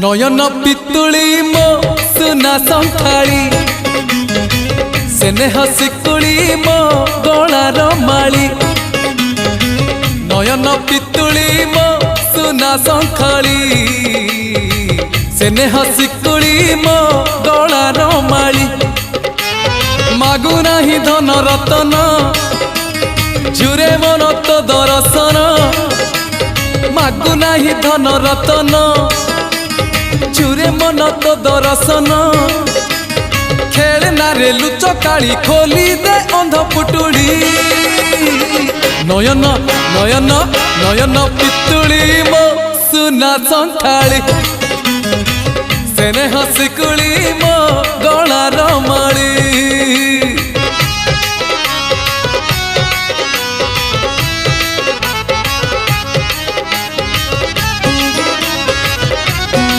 नयन पितुली मो सुना संखाली स्नेह शिकुली मो गलार माली। नयन पितुली मो सुना संखाली स्नेह शिकुली मो गलार माली। मागु नाही धन रतन जुरे मन तो दर्शन। मागु नाही धन रतन जुरे मन तो दर्शन। खेल नारे लुच काली खोली दे अंध पुटुड़ी। नयन नयन नयन पितुली मो सुना संखाली।